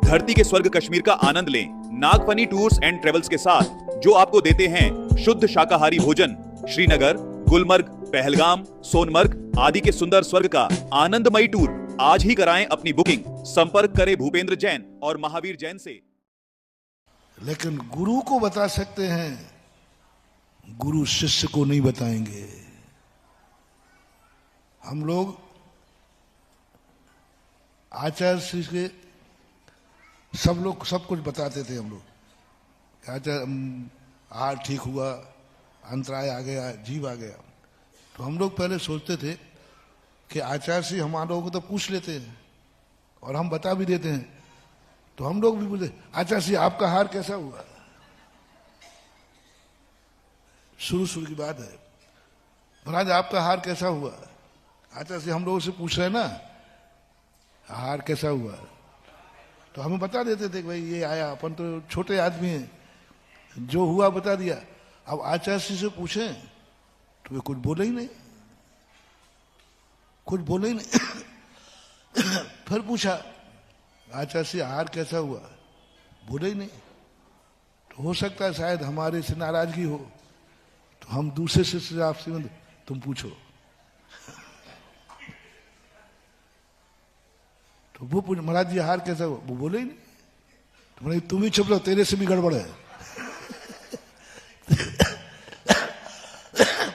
धरती के स्वर्ग कश्मीर का आनंद लें नागफनी टूर्स एंड ट्रेवल्स के साथ, जो आपको देते हैं शुद्ध शाकाहारी भोजन। श्रीनगर, गुलमर्ग, पहलगाम, सोनमर्ग आदि के सुंदर स्वर्ग का आनंदमयी टूर आज ही कराएं अपनी बुकिंग। संपर्क करें भूपेंद्र जैन और महावीर जैन से। लेकिन गुरु को बता सकते हैं, गुरु शिष्य को नहीं बताएंगे। हम लोग आचार्य श्री के सब लोग सब कुछ बताते थे। हम लोग आचार्य हार ठीक हुआ, अंतराय आ गया, जीव आ गया, तो हम लोग पहले सोचते थे कि आचार्य श्री हम लोगों को तो पूछ लेते हैं और हम बता भी देते हैं। तो हम लोग भी बोलते, आचार्य श्री आपका हार कैसा हुआ? शुरू की बात है, महाराज आपका हार कैसा हुआ? आचार्य श्री हम लोगों से पूछ रहे हैं ना, हार कैसा हुआ? तो हमें बता देते थे कि भाई ये आया, अपन तो छोटे आदमी हैं, जो हुआ बता दिया। अब आचार्य श्री से पूछें तो वे कुछ बोले ही नहीं, कुछ बोले ही नहीं। फिर पूछा आचार्य श्री हार कैसा हुआ? बोले ही नहीं। तो हो सकता है शायद हमारे से नाराजगी हो, तो हम दूसरे शिष्य आपसे तुम पूछो। तो वो पूछ, महाराज जी हार कैसा हुआ? वो बोले ही नहीं। तो मैंने तुम ही चुप रहो, तेरे से भी गड़बड़ है।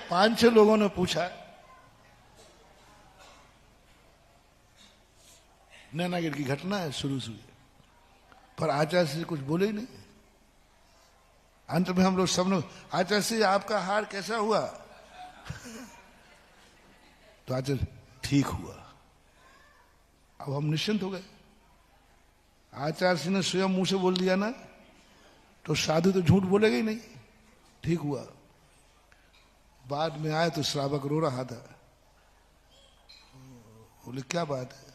5-6 लोगों ने पूछा, नैनागिर की घटना है शुरू, पर आचार्य से कुछ बोले ही नहीं। अंत में हम लोग सब लोग, आचार्य से आपका हार कैसा हुआ? तो आचार्य ठीक हुआ। अब हम निश्चिंत हो गए। आचार्य जी ने स्वयं मुंह से बोल दिया ना, तो साधु तो झूठ बोलेगा ही नहीं, ठीक हुआ। बाद में आए तो श्रावक रो रहा था। बोले क्या बात है?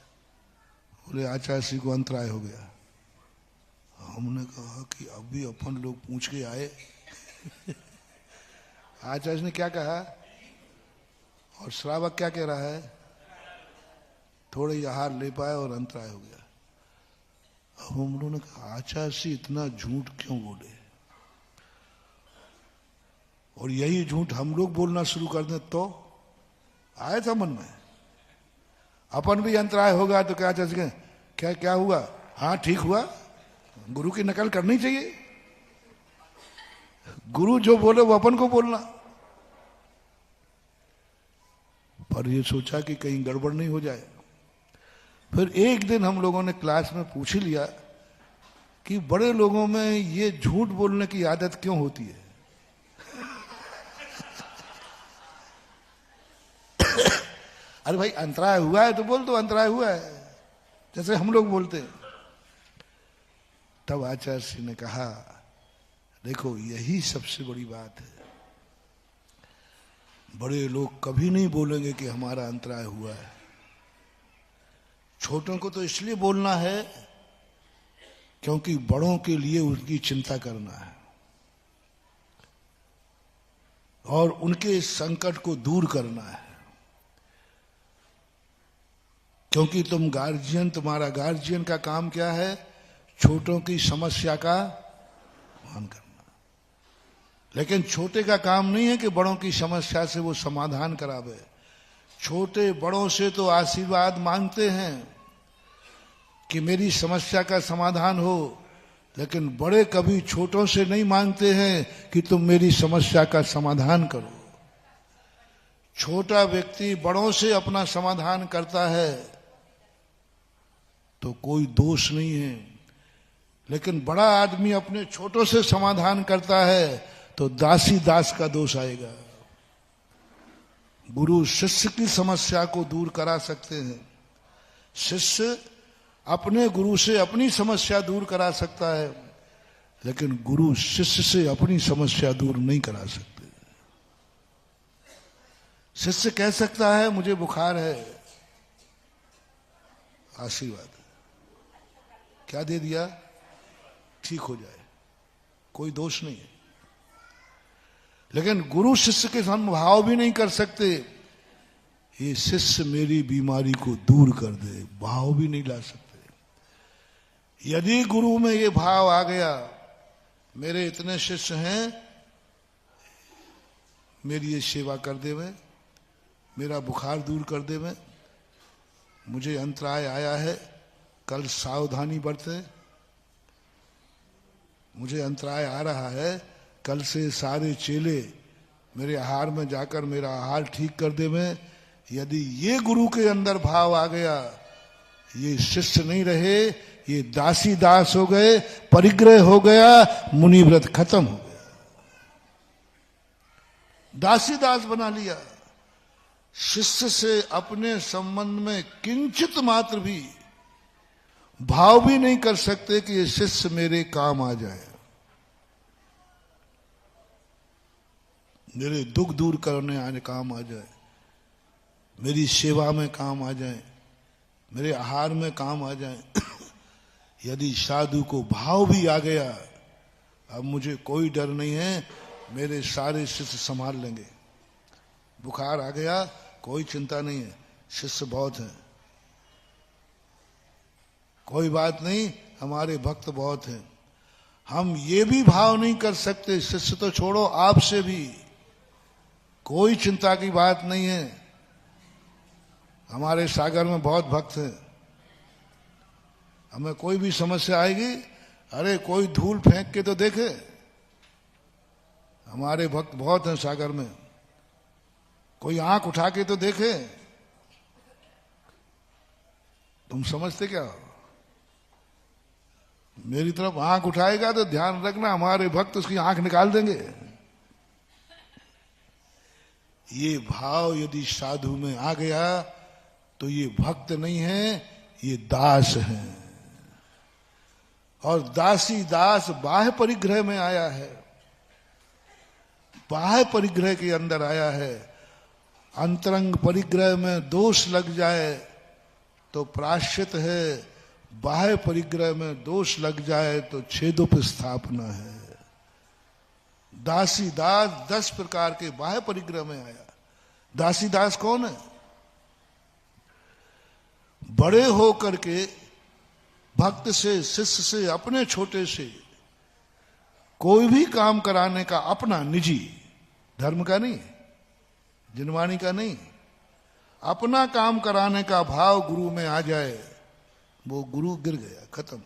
बोले आचार्य श्री को अंतराय हो गया। हमने कहा कि अभी अपन लोग पूछ के आए। आचार्य ने क्या कहा और श्रावक क्या कह रहा है? थोड़े ही आहार ले पाए और अंतराय हो गया। अब हम लोगों ने कहा आचार्य श्री इतना झूठ क्यों बोले? और यही झूठ हम लोग बोलना शुरू कर दें तो आया था मन में, अपन भी अंतराय होगा तो क्या आचार्य क्या क्या हुआ? हाँ ठीक हुआ। गुरु की नकल करनी चाहिए। गुरु जो बोले वो अपन को बोलना। पर ये सोचा कि कहीं गड़बड़ नहीं हो जाए। फिर एक दिन हम लोगों ने क्लास में पूछ ही लिया कि बड़े लोगों में ये झूठ बोलने की आदत क्यों होती है? अरे भाई अंतराय हुआ है तो बोल दो अंतराय हुआ है, जैसे हम लोग बोलते हैं। तब आचार्य श्री ने कहा देखो यही सबसे बड़ी बात है। बड़े लोग कभी नहीं बोलेंगे कि हमारा अंतराय हुआ है। छोटों को तो इसलिए बोलना है क्योंकि बड़ों के लिए उनकी चिंता करना है और उनके संकट को दूर करना है। क्योंकि तुम गार्जियन, तुम्हारा गार्जियन का काम क्या है? छोटों की समस्या का समाधान करना। लेकिन छोटे का काम नहीं है कि बड़ों की समस्या से वो समाधान करावे। छोटे बड़ों से तो आशीर्वाद मांगते हैं कि मेरी समस्या का समाधान हो, लेकिन बड़े कभी छोटों से नहीं मांगते हैं कि तुम मेरी समस्या का समाधान करो। छोटा व्यक्ति बड़ों से अपना समाधान करता है तो कोई दोष नहीं है, लेकिन बड़ा आदमी अपने छोटों से समाधान करता है तो दासी दास का दोष आएगा। गुरु शिष्य की समस्या को दूर करा सकते हैं। शिष्य अपने गुरु से अपनी समस्या दूर करा सकता है, लेकिन गुरु शिष्य से अपनी समस्या दूर नहीं करा सकते। शिष्य कह सकता है मुझे बुखार है, आशीर्वाद क्या दे दिया, ठीक हो जाए, कोई दोष नहीं है। लेकिन गुरु शिष्य के साथ भाव भी नहीं कर सकते, ये शिष्य मेरी बीमारी को दूर कर दे, भाव भी नहीं ला सकते। यदि गुरु में ये भाव आ गया, मेरे इतने शिष्य हैं, मेरी ये सेवा कर देवे, मेरा बुखार दूर कर देवे, मुझे अंतराय आया है, कल सावधानी बरते, मुझे अंतराय आ रहा है, कल से सारे चेले मेरे आहार में जाकर मेरा आहार ठीक कर देवे। यदि ये गुरु के अंदर भाव आ गया, ये शिष्य नहीं रहे, ये दासी दास हो गए, परिग्रह हो गया, मुनि व्रत खत्म हो गया, दासी दास बना लिया। शिष्य से अपने संबंध में किंचित मात्र भी भाव भी नहीं कर सकते कि ये शिष्य मेरे काम आ जाए, मेरे दुख दूर करने आने काम आ जाए, मेरी सेवा में काम आ जाए, मेरे आहार में काम आ जाए। यदि साधु को भाव भी आ गया, अब मुझे कोई डर नहीं है, मेरे सारे शिष्य संभाल लेंगे। बुखार आ गया, कोई चिंता नहीं है, शिष्य बहुत हैं, कोई बात नहीं, हमारे भक्त बहुत हैं। हम ये भी भाव नहीं कर सकते, शिष्य तो छोड़ो, आपसे भी कोई चिंता की बात नहीं है, हमारे सागर में बहुत भक्त हैं, हमें कोई भी समस्या आएगी, अरे कोई धूल फेंक के तो देखे, हमारे भक्त बहुत हैं सागर में, कोई आंख उठा के तो देखे। तुम समझते क्या हो? मेरी तरफ आंख उठाएगा तो ध्यान रखना, हमारे भक्त उसकी आंख निकाल देंगे। ये भाव यदि साधु में आ गया तो ये भक्त नहीं है, ये दास है। और दासी दास बाह्य परिग्रह में आया है, बाह्य परिग्रह के अंदर आया है। अंतरंग परिग्रह में दोष लग जाए तो प्रायश्चित है, बाह्य परिग्रह में दोष लग जाए तो छेदोपस्थापना है। दासी दास 10 प्रकार के बाह्य परिग्रह में आया। दासी दास कौन है? बड़े हो करके भक्त से, शिष्य से, अपने छोटे से कोई भी काम कराने का अपना निजी, धर्म का नहीं, जिनवाणी का नहीं, अपना काम कराने का भाव गुरु में आ जाए, वो गुरु गिर गया, खत्म।